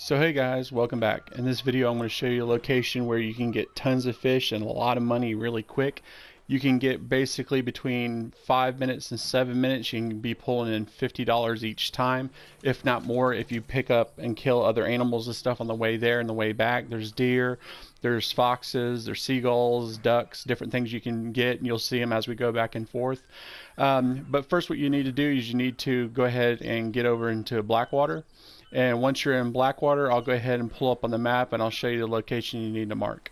So hey guys, welcome back. In this video I'm going to show you a location where you can get tons of fish and a lot of money really quick. You can get basically between 5 minutes and 7 minutes. You can be pulling in $50 each time, if not more, if you pick up and kill other animals and stuff on the way there and the way back. There's deer, there's foxes, there's seagulls, ducks, different things you can get, and you'll see them as we go back and forth. But first what you need to do is you need to go ahead and get over into Blackwater. And once you're in Blackwater, I'll go ahead and pull up on the map and I'll show you the location you need to mark.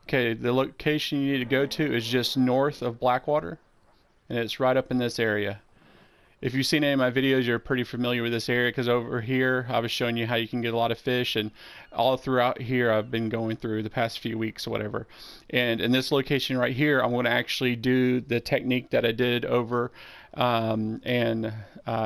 Okay, the location you need to go to is just north of Blackwater, and it's right up in this area. If you've seen any of my videos, you're pretty familiar with this area because over here I was showing you how you can get a lot of fish, and all throughout here I've been going through the past few weeks or whatever. And in this location right here, I'm going to actually do the technique that I did over in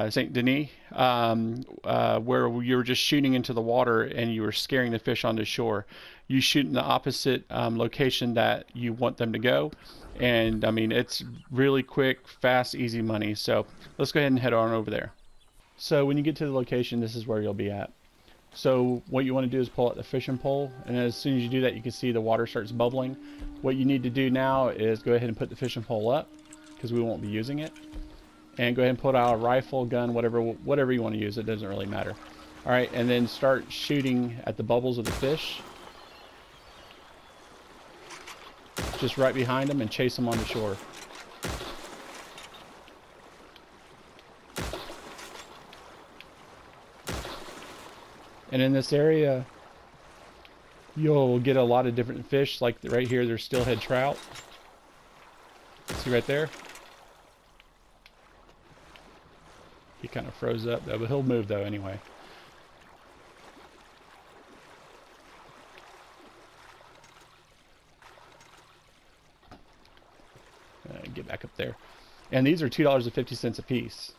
St. Denis, where you were just shooting into the water and you were scaring the fish onto shore. You shoot in the opposite location that you want them to go. And I mean, it's really quick, fast, easy money. So let's go ahead and head on over there. So when you get to the location, this is where you'll be at. So what you want to do is pull out the fishing pole, and as soon as you do that, you can see the water starts bubbling. What you need to do now is go ahead and put the fishing pole up, because we won't be using it. And go ahead and put out a rifle, gun, whatever you want to use. It doesn't really matter. All right, and then start shooting at the bubbles of the fish. Just right behind them and chase them on the shore. And in this area, you'll get a lot of different fish. Like right here, there's steelhead trout. See right there? He kind of froze up though, but he'll move though anyway. Get back up there. And these are $2.50 a piece.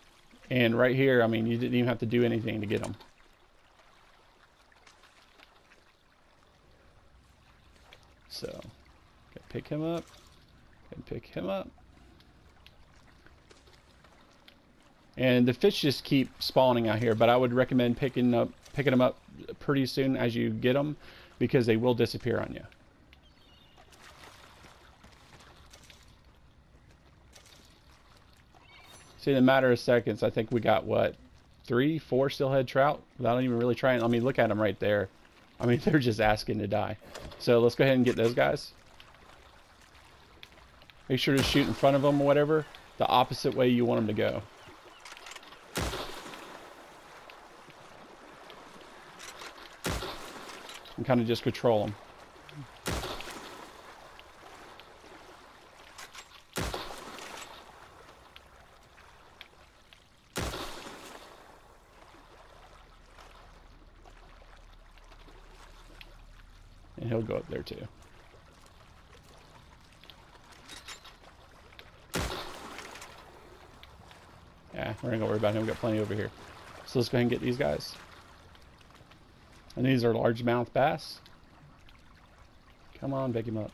And right here, I mean, you didn't even have to do anything to get them. So, pick him up and pick him up. And the fish just keep spawning out here, but I would recommend picking them up pretty soon as you get them, because they will disappear on you. See, in a matter of seconds, I think we got, what, 3, 4 steelhead trout without even really trying. I mean, look at them right there. I mean, they're just asking to die. So let's go ahead and get those guys. Make sure to shoot in front of them or whatever, the opposite way you want them to go. And kind of just control them. And he'll go up there too. Yeah, we're gonna worry about him. We've got plenty over here. So let's go ahead and get these guys. And these are largemouth bass. Come on, pick him up.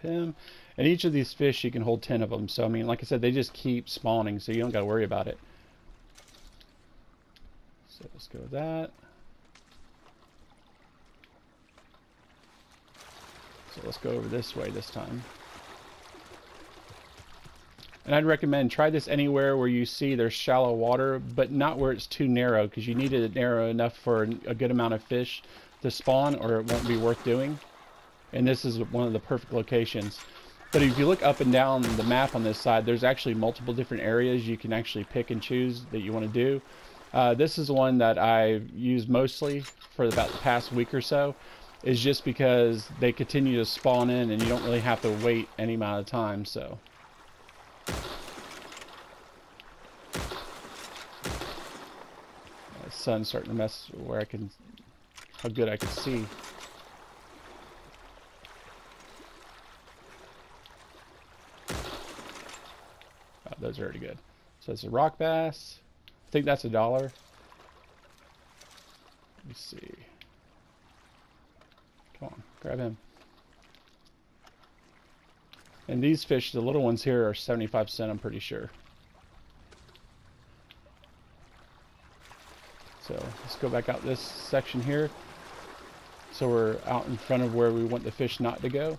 Him. And each of these fish, you can hold 10 of them. So I mean, like I said, they just keep spawning, so you don't got to worry about it. So let's go with that. So let's go over this way this time. And I'd recommend try this anywhere where you see there's shallow water, but not where it's too narrow, because you need it narrow enough for a good amount of fish to spawn, or it won't be worth doing. And this is one of the perfect locations. But if you look up and down the map on this side, there's actually multiple different areas you can actually pick and choose that you want to do. This is one that I use mostly for about the past week or so, is just because they continue to spawn in and you don't really have to wait any amount of time. So sun's starting to mess where I can how good I could see. Oh, those are already good. So it's a rock bass. I think that's $1. Let me see. Come on, grab him. And these fish, the little ones here, are 75 cents, I'm pretty sure. So let's go back out this section here. So we're out in front of where we want the fish not to go.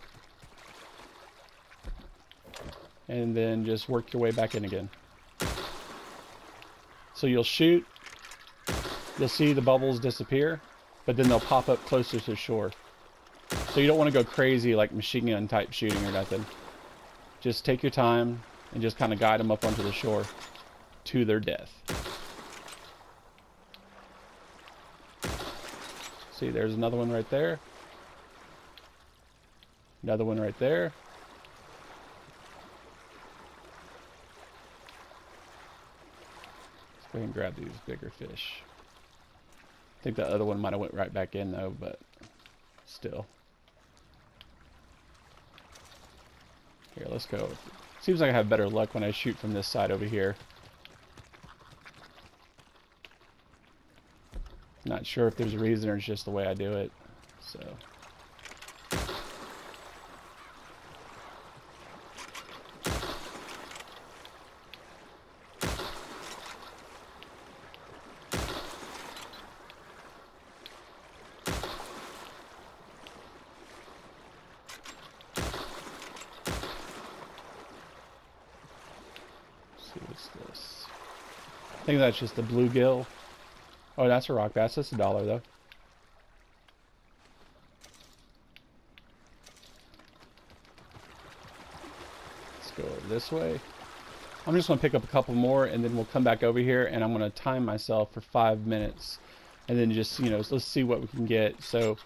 And then just work your way back in again. So you'll shoot, you'll see the bubbles disappear, but then they'll pop up closer to shore. So you don't want to go crazy like machine gun type shooting or nothing. Just take your time and just kind of guide them up onto the shore to their death. See, there's another one right there. Another one right there. Let's go ahead and grab these bigger fish. I think that other one might have went right back in though, but still. Here, let's go. Seems like I have better luck when I shoot from this side over here. Not sure if there's a reason or it's just the way I do it. So. What's this? I think that's just a bluegill. Oh, that's a rock bass. That's $1 though. Let's go over this way. I'm just going to pick up a couple more and then we'll come back over here and I'm going to time myself for 5 minutes and then just, you know, let's see what we can get. So,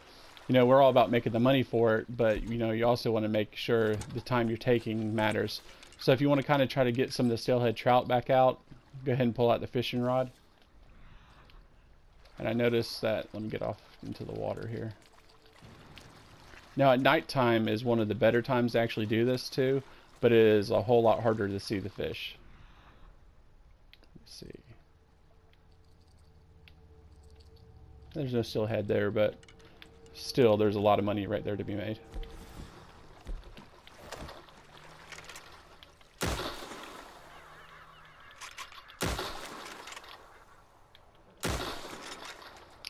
you know, we're all about making the money for it, but, you know, you also want to make sure the time you're taking matters. So if you want to kind of try to get some of the steelhead trout back out, go ahead and pull out the fishing rod. And I noticed that, let me get off into the water here. Now at nighttime is one of the better times to actually do this too, but it is a whole lot harder to see the fish. Let's see. There's no steelhead there, but still there's a lot of money right there to be made.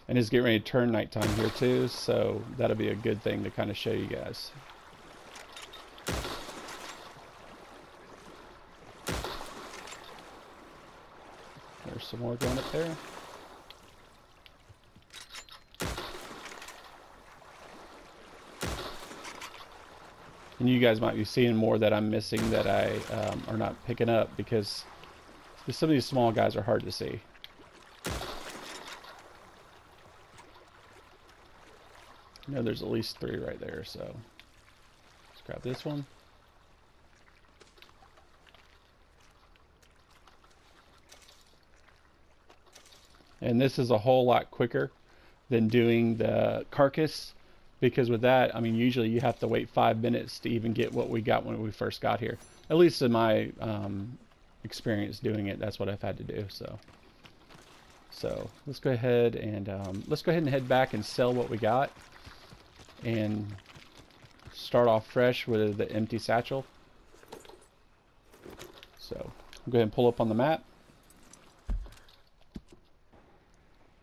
And it's getting ready to turn nighttime here too, so that'll be a good thing to kind of show you guys. There's some more going up there. And you guys might be seeing more that I'm missing that I are not picking up because some of these small guys are hard to see. I know there's at least 3 right there, so let's grab this one. And this is a whole lot quicker than doing the carcass, because with that, I mean, usually you have to wait 5 minutes to even get what we got when we first got here. At least in my experience doing it, that's what I've had to do. So let's go ahead and head back and sell what we got, and start off fresh with the empty satchel. So go ahead and pull up on the map.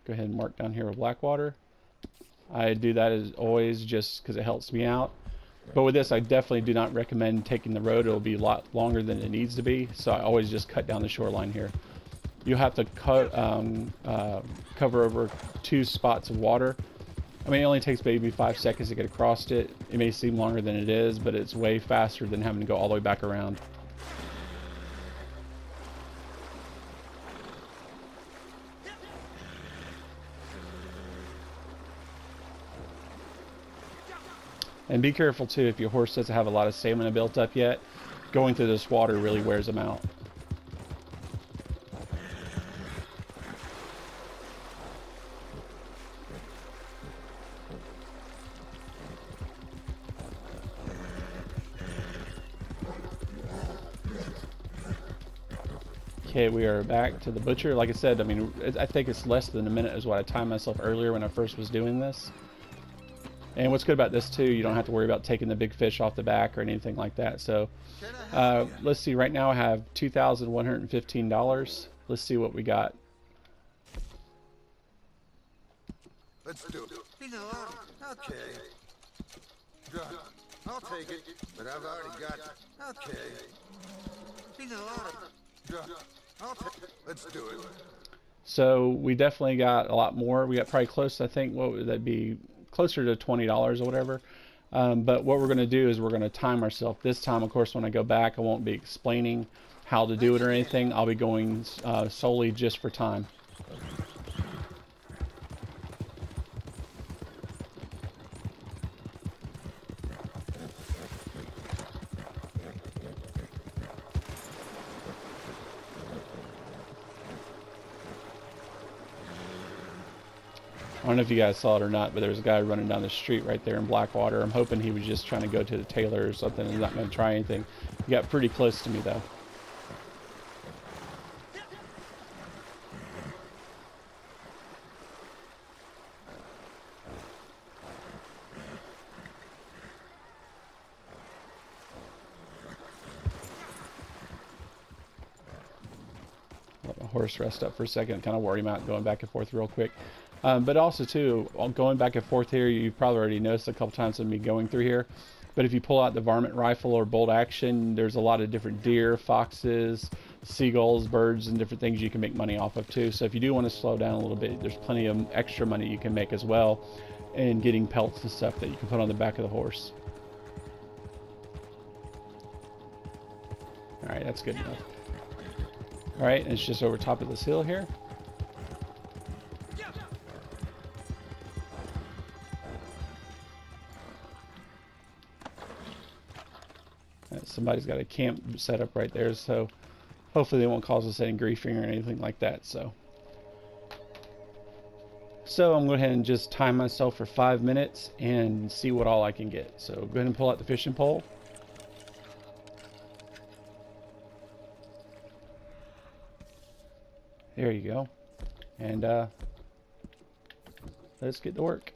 Go ahead and mark down here with Blackwater. I do that as always just because it helps me out. But with this, I definitely do not recommend taking the road. It'll be a lot longer than it needs to be. So I always just cut down the shoreline here. You'll have to cover over 2 spots of water. I mean, it only takes maybe 5 seconds to get across it. It may seem longer than it is, but it's way faster than having to go all the way back around. And be careful too, if your horse doesn't have a lot of stamina built up yet, going through this water really wears them out. Okay, we are back to the butcher. Like I said, I mean, I think it's less than a minute is what I timed myself earlier when I first was doing this. And what's good about this too, you don't have to worry about taking the big fish off the back or anything like that. So let's see, right now I have $2,115. Let's see what we got. Let's do it. Okay. Done. I'll take it, but I've already got. Okay. Done. I'll take it. Let's do it. So we definitely got a lot more. We got probably close, I think, what would that be? Closer to $20 or whatever. But what we're going to do is we're going to time ourselves. This time, of course, when I go back, I won't be explaining how to do it or anything. I'll be going solely just for time. I don't know if you guys saw it or not, but there's a guy running down the street right there in Blackwater. I'm hoping he was just trying to go to the tailor or something and not going to try anything. He got pretty close to me, though. Let my horse rest up for a second, kind of worry him out going back and forth real quick. But also, too, going back and forth here, you've probably already noticed a couple times of me going through here. But if you pull out the varmint rifle or bolt action, there's a lot of different deer, foxes, seagulls, birds, and different things you can make money off of, too. So if you do want to slow down a little bit, there's plenty of extra money you can make as well in getting pelts and stuff that you can put on the back of the horse. Alright, that's good enough. Alright, and it's just over top of this hill here. Somebody's got a camp set up right there, so hopefully they won't cause us any griefing or anything like that. So I'm going to go ahead and just time myself for 5 minutes and see what all I can get. So go ahead and pull out the fishing pole. There you go. And let's get to work.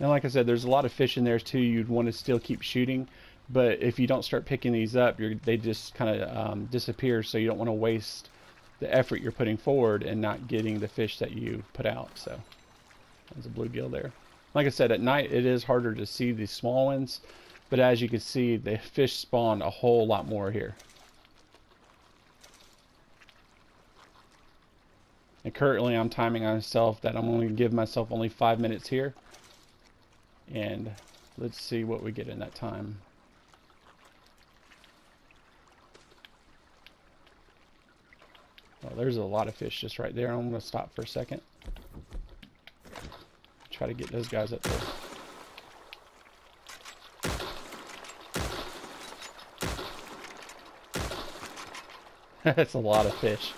And like I said, there's a lot of fish in there too. You'd want to still keep shooting, but if you don't start picking these up, they just kind of disappear. So you don't want to waste the effort you're putting forward and not getting the fish that you put out. So there's a bluegill there. Like I said, at night it is harder to see these small ones, but as you can see, the fish spawn a whole lot more here. And currently I'm timing myself that I'm going to give myself only 5 minutes here. And let's see what we get in that time. Well, there's a lot of fish just right there. I'm going to stop for a second. Try to get those guys up there. That's a lot of fish.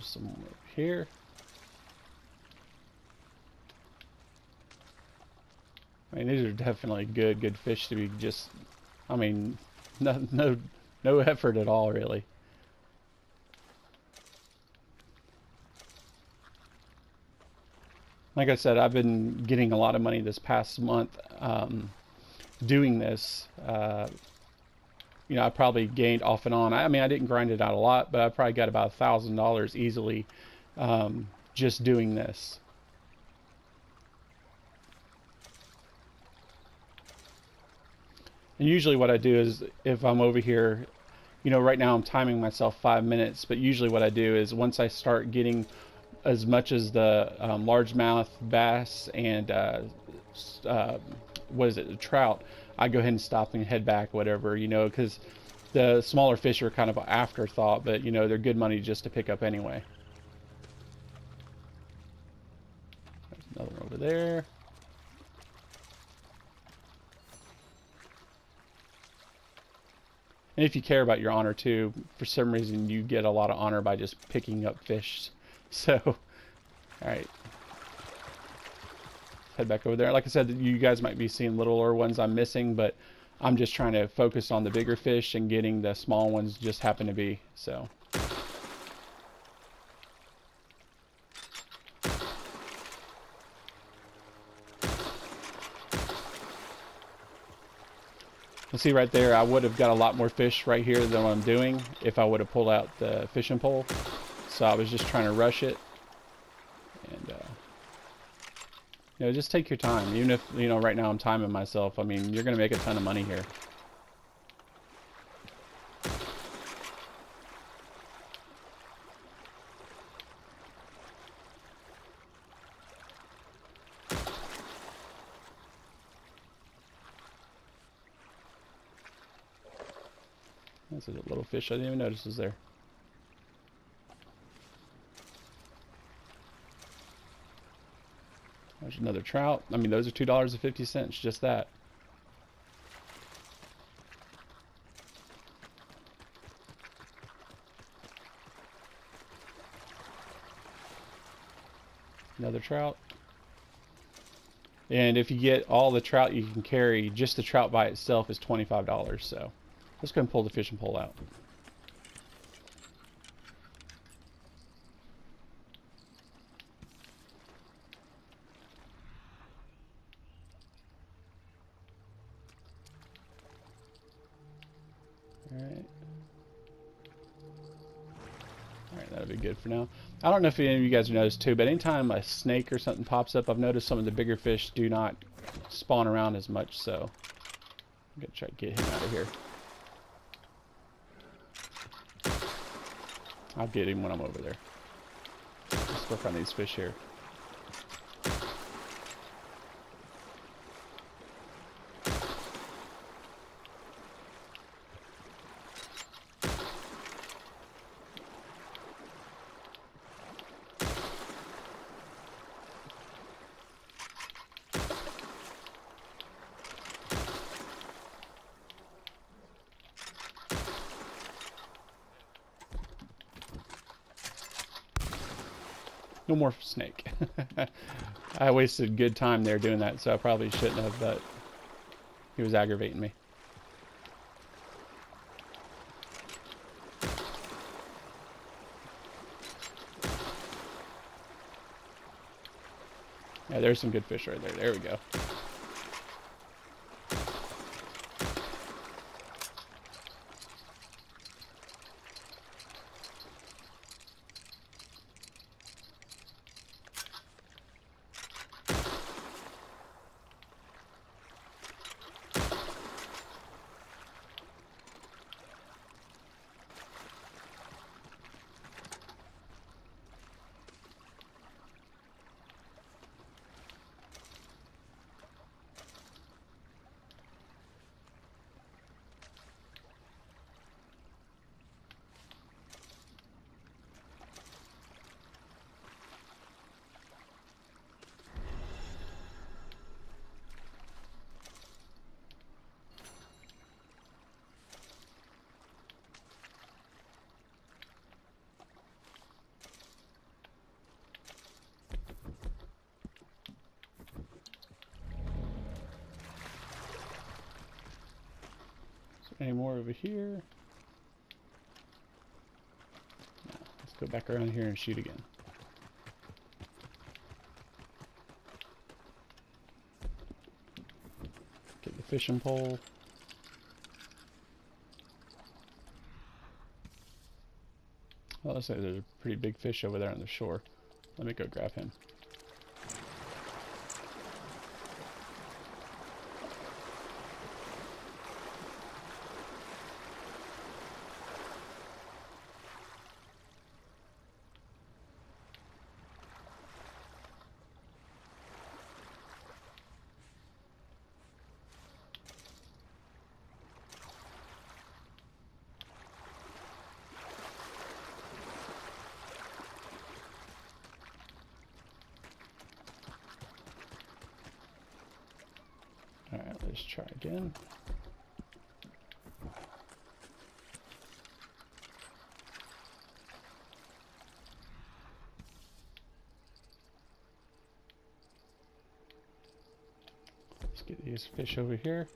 There's some over here. I mean, these are definitely good fish to be just, I mean, no effort at all, really. Like I said, I've been getting a lot of money this past month doing this. You know, I probably gained off and on. I mean, I didn't grind it out a lot, but I probably got about $1,000 easily just doing this. And usually what I do is, if I'm over here, you know, right now I'm timing myself 5 minutes, but usually what I do is once I start getting as much as the largemouth bass and what is it, the trout, I go ahead and stop and head back, whatever, you know, because the smaller fish are kind of an afterthought, but you know, they're good money just to pick up anyway. There's another one over there. And if you care about your honor too, for some reason you get a lot of honor by just picking up fish. So, alright. Head back over there. Like I said, you guys might be seeing littler ones I'm missing, but I'm just trying to focus on the bigger fish, and getting the small ones just happen to be, so. You see right there, I would have got a lot more fish right here than what I'm doing if I would have pulled out the fishing pole. So I was just trying to rush it. And, you know, just take your time. Even if, you know, right now I'm timing myself. I mean, you're going to make a ton of money here. That's a little fish I didn't even notice was there. There's another trout. I mean, those are $2.50, just that. Another trout. And if you get all the trout you can carry, just the trout by itself is $25. So let's go and pull the fishing pole out. Alright. Alright, that'll be good for now. I don't know if any of you guys have noticed too, but anytime a snake or something pops up, I've noticed some of the bigger fish do not spawn around as much, so I'm going to try to get him out of here. I'll get him when I'm over there. Let's work on these fish here. No more snake. I wasted good time there doing that, so I probably shouldn't have, but he was aggravating me. Yeah, there's some good fish right there. There we go. Any more over here? No. Let's go back around here and shoot again. Get the fishing pole. Well, let's say there's a pretty big fish over there on the shore. Let me go grab him. Alright, let's try again. Let's get these fish over here.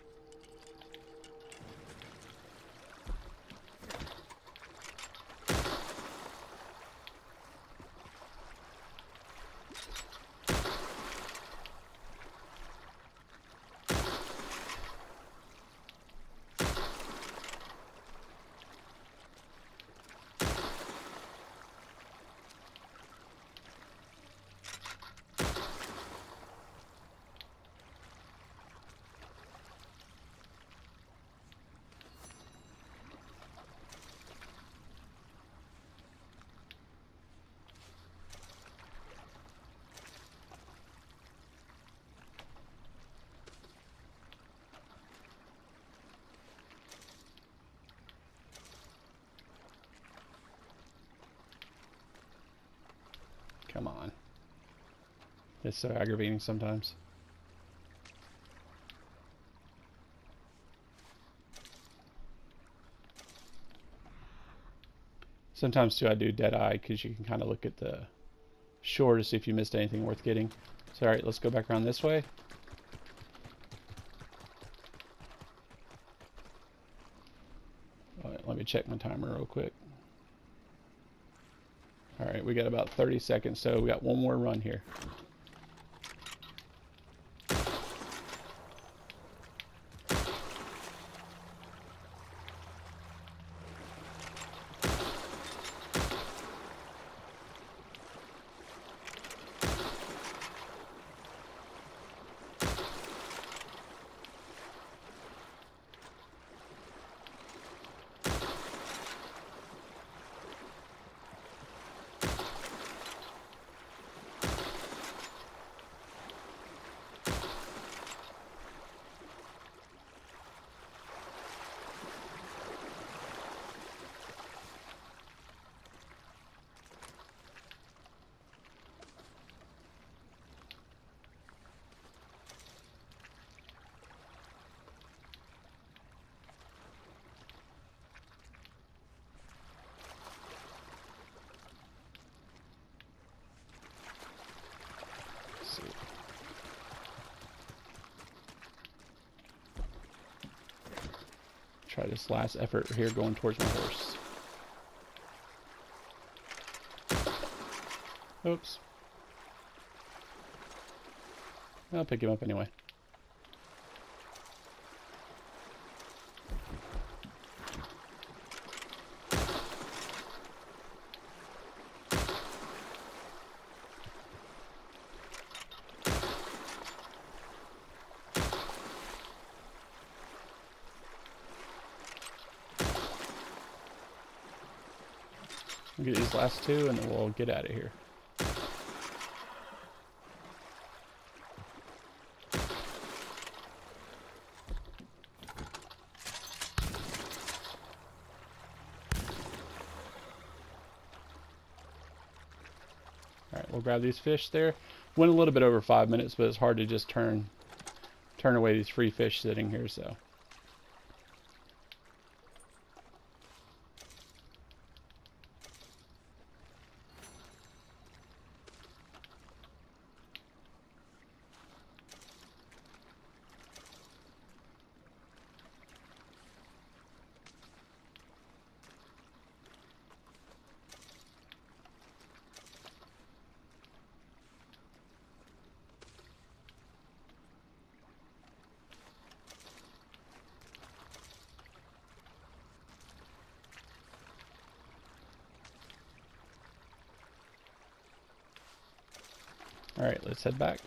Come on. It's so aggravating sometimes. Sometimes too I do dead eye because you can kind of look at the shore to see if you missed anything worth getting. So alright, let's go back around this way. Alright, let me check my timer real quick. Alright, we got about 30 seconds, so we got one more run here. Try this last effort here going towards my horse. Oops. I'll pick him up anyway. We'll get these last two and then we'll get out of here. Alright, we'll grab these fish there. Went a little bit over 5 minutes, but it's hard to just turn away these free fish sitting here, so. Alright, let's head back.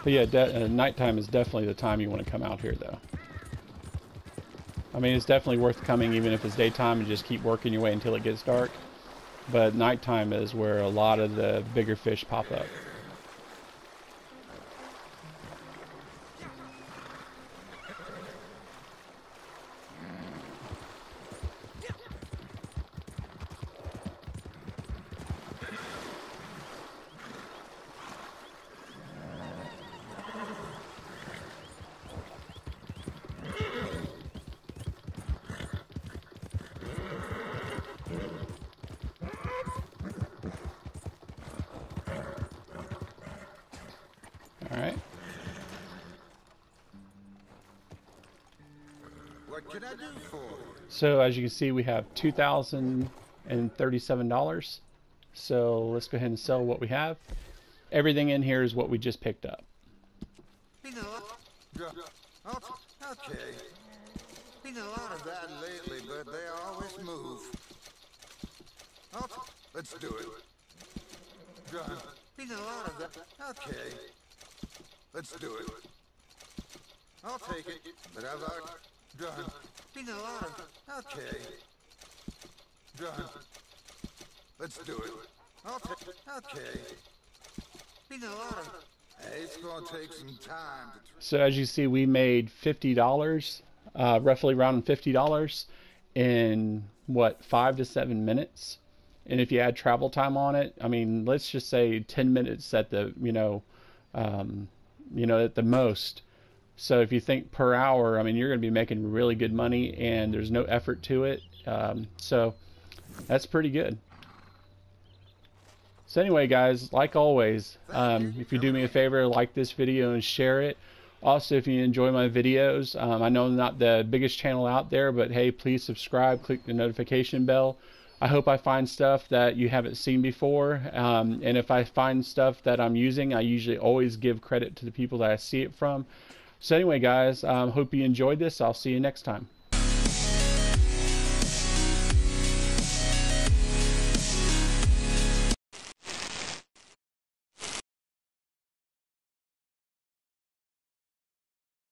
But yeah, nighttime is definitely the time you want to come out here, though. I mean, it's definitely worth coming even if it's daytime and just keep working your way until it gets dark. But nighttime is where a lot of the bigger fish pop up. Alright. What can I do for you? So as you can see, we have $2,037. So let's go ahead and sell what we have. Everything in here is what we just picked up. Been a lot. Okay. Been a lot of that lately, but they always move. Let's do it. Done. Been a lot of that. Okay. Let's do it. I'll take it, but I've already done. Been a lot of. Okay. Done. Let's do it. I'll take it. Okay. Been a lot of. It's gonna take some time to. So as you see, we made $50, roughly around $50 in what, 5 to 7 minutes. And if you add travel time on it, I mean, let's just say 10 minutes at the, at the most. So if you think per hour, I mean, you're going to be making really good money, and there's no effort to it. So that's pretty good. So anyway, guys, like always, if you do me a favor, like this video and share it. Also, if you enjoy my videos, I know I'm not the biggest channel out there, but hey, please subscribe, click the notification bell. I hope I find stuff that you haven't seen before, and if I find stuff that I'm using, I usually always give credit to the people that I see it from. So anyway, guys, hope you enjoyed this. I'll see you next time.